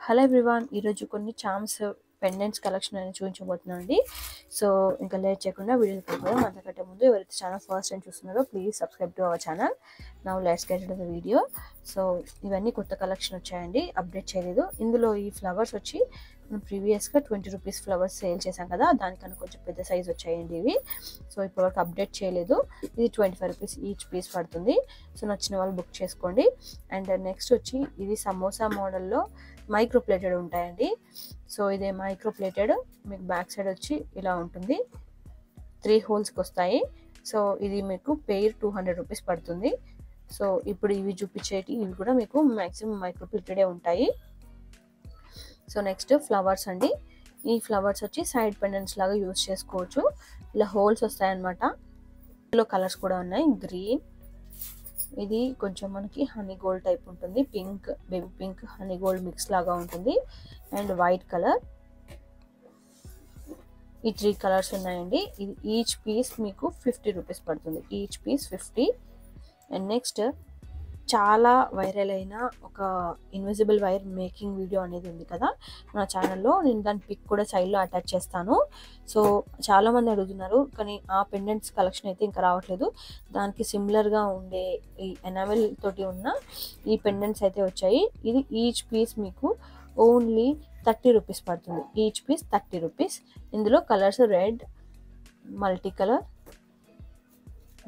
Hello everyone, ఈరోజు కొన్ని charms pendants collection అనేది చూపించబోతున్నానండి. సో ఇంకా లేట్ చేయకుండా వీడియోకి వెళ్ళిపోదాం. అంతకంటే ముందు ఎవరైతే ఛానల్ ఫస్ట్ టైం చూస్తున్నారో please subscribe to our channel. Now let's get into the video. So ఇవన్నీ కొత్త కలెక్షన్ వచ్చాయండి, అప్డేట్ చేయలేదు. ఇందులో ఈ ఫ్లవర్స్ వచ్చి మనం ప్రీవియస్గా 20 రూపీస్ ఫ్లవర్స్ సేల్ చేసాం కదా, దానికన్నా కొంచెం పెద్ద సైజ్ వచ్చాయండి ఇవి. సో ఇప్పటివరకు అప్డేట్ చేయలేదు. ఇది 25 రూపీస్ ఈచ్ పీస్ పడుతుంది. సో నచ్చిన వాళ్ళు బుక్ చేసుకోండి. అండ్ నెక్స్ట్ వచ్చి ఇది సమోసా మోడల్లో మైక్రో ప్లేటెడ్ ఉంటాయండి. సో ఇదే మైక్రో ప్లేటెడ్, మీకు బ్యాక్ సైడ్ వచ్చి ఇలా ఉంటుంది, 3 హోల్స్కి వస్తాయి. సో ఇది మీకు పెయిర్ 200 రూపీస్ పడుతుంది. సో ఇప్పుడు ఇవి చూపించేటి ఇవి కూడా మీకు మ్యాక్సిమం మైక్రో ప్లేటెడే ఉంటాయి. సో నెక్స్ట్ ఫ్లవర్స్ అండి. ఈ ఫ్లవర్స్ వచ్చి సైడ్ పెండెంట్స్ లాగా యూజ్ చేసుకోవచ్చు. ఇలా హోల్స్ వస్తాయన్నమాట. ఇందులో కలర్స్ కూడా ఉన్నాయి, గ్రీన్, ఇది కొంచెం మనకి హనీ గోల్డ్ టైప్ ఉంటుంది, pink, baby pink honey gold mix లాగా ఉంటుంది, అండ్ వైట్ కలర్. ఈ 3 కలర్స్ ఉన్నాయండి. ఇది ఈచ్ పీస్ మీకు 50 రూపీస్ పడుతుంది, ఈచ్ పీస్ 50. అండ్ నెక్స్ట్ చాలా వైరల్ అయిన ఒక ఇన్విజిబుల్ వైర్ మేకింగ్ వీడియో అనేది ఉంది కదా నా ఛానల్లో, నేను దాని పిక్ కూడా సైడ్లో అటాచ్ చేస్తాను. సో చాలామంది అడుగుతున్నారు, కానీ ఆ పెండెంట్స్ కలెక్షన్ అయితే ఇంకా రావట్లేదు. దానికి సిమిలర్గా ఉండే ఈ ఎనామెల్ తోటి ఉన్న ఈ పెండెంట్స్ అయితే వచ్చాయి. ఇది ఈచ్ పీస్ మీకు ఓన్లీ 30 రూపీస్ పడుతుంది, ఈచ్ పీస్ 30 రూపీస్. ఇందులో colours red, multi colour,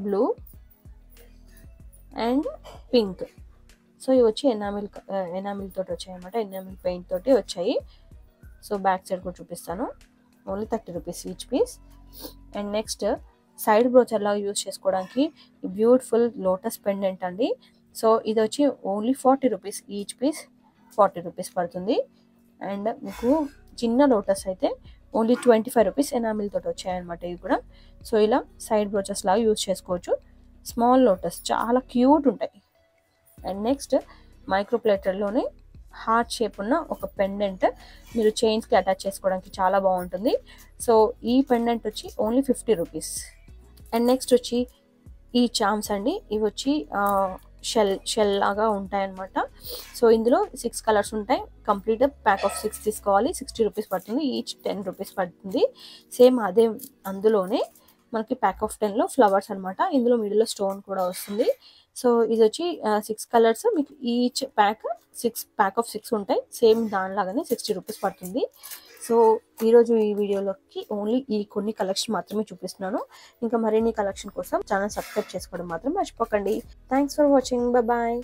blue and pink. So ఇవి వచ్చి ఎనామిల్ తోటి వచ్చాయి అనమాట, ఎనామిల్ పెయింట్ తోటి వచ్చాయి. సో బ్యాక్ సైడ్ కూడా చూపిస్తాను. Only 30 rupees each piece. And next side brochure లాగా యూజ్ చేసుకోవడానికి బ్యూటిఫుల్ లోటస్ పెండెంట్ అండి. సో ఇది వచ్చి only 40 rupees, each piece 40 rupees పడుతుంది. అండ్ మీకు చిన్న లోటస్ అయితే ఓన్లీ 25 రూపీస్ ఎనామిల్ తోటి వచ్చాయన్నమాట ఇవి కూడా. సో ఇలా సైడ్ బ్రోచర్స్ లాగా యూజ్ చేసుకోవచ్చు. స్మాల్ లోటస్ చాలా క్యూట్ ఉంటాయి. అండ్ నెక్స్ట్ మైక్రో ప్లేటర్లోనే హార్ట్ షేప్ ఉన్న ఒక పెండెంట్ మీరు చైన్స్కి అటాచ్ చేసుకోవడానికి చాలా బాగుంటుంది. సో ఈ పెండెంట్ వచ్చి ఓన్లీ 50 రూపీస్. అండ్ నెక్స్ట్ వచ్చి ఈ చామ్స్ అండి. ఇవి వచ్చి షెల్ లాగా ఉంటాయన్నమాట. సో ఇందులో 6 కలర్స్ ఉంటాయి. కంప్లీట్ ప్యాక్ ఆఫ్ 6 తీసుకోవాలి, 60 రూపీస్ పడుతుంది, ఈచ్ 10 రూపీస్ పడుతుంది. సేమ్ అదే అందులోనే మనకి ప్యాక్ ఆఫ్ 10లో ఫ్లవర్స్ అనమాట. ఇందులో మిడిల్లో స్టోన్ కూడా వస్తుంది. సో ఇది వచ్చి 6 కలర్స్, మీకు ఈచ్ ప్యాక్ 6 ప్యాక్ ఆఫ్ 6 ఉంటాయి. సేమ్ దానిలాగానే 60 రూపీస్ పడుతుంది. సో ఈరోజు ఈ వీడియోలోకి ఓన్లీ ఈ కొన్ని కలెక్షన్ మాత్రమే చూపిస్తున్నాను. ఇంకా మరిన్ని కలెక్షన్ కోసం ఛానల్ సబ్స్క్రైబ్ చేసుకోవడం మాత్రం మర్చిపోకండి. Thanks for watching, bye.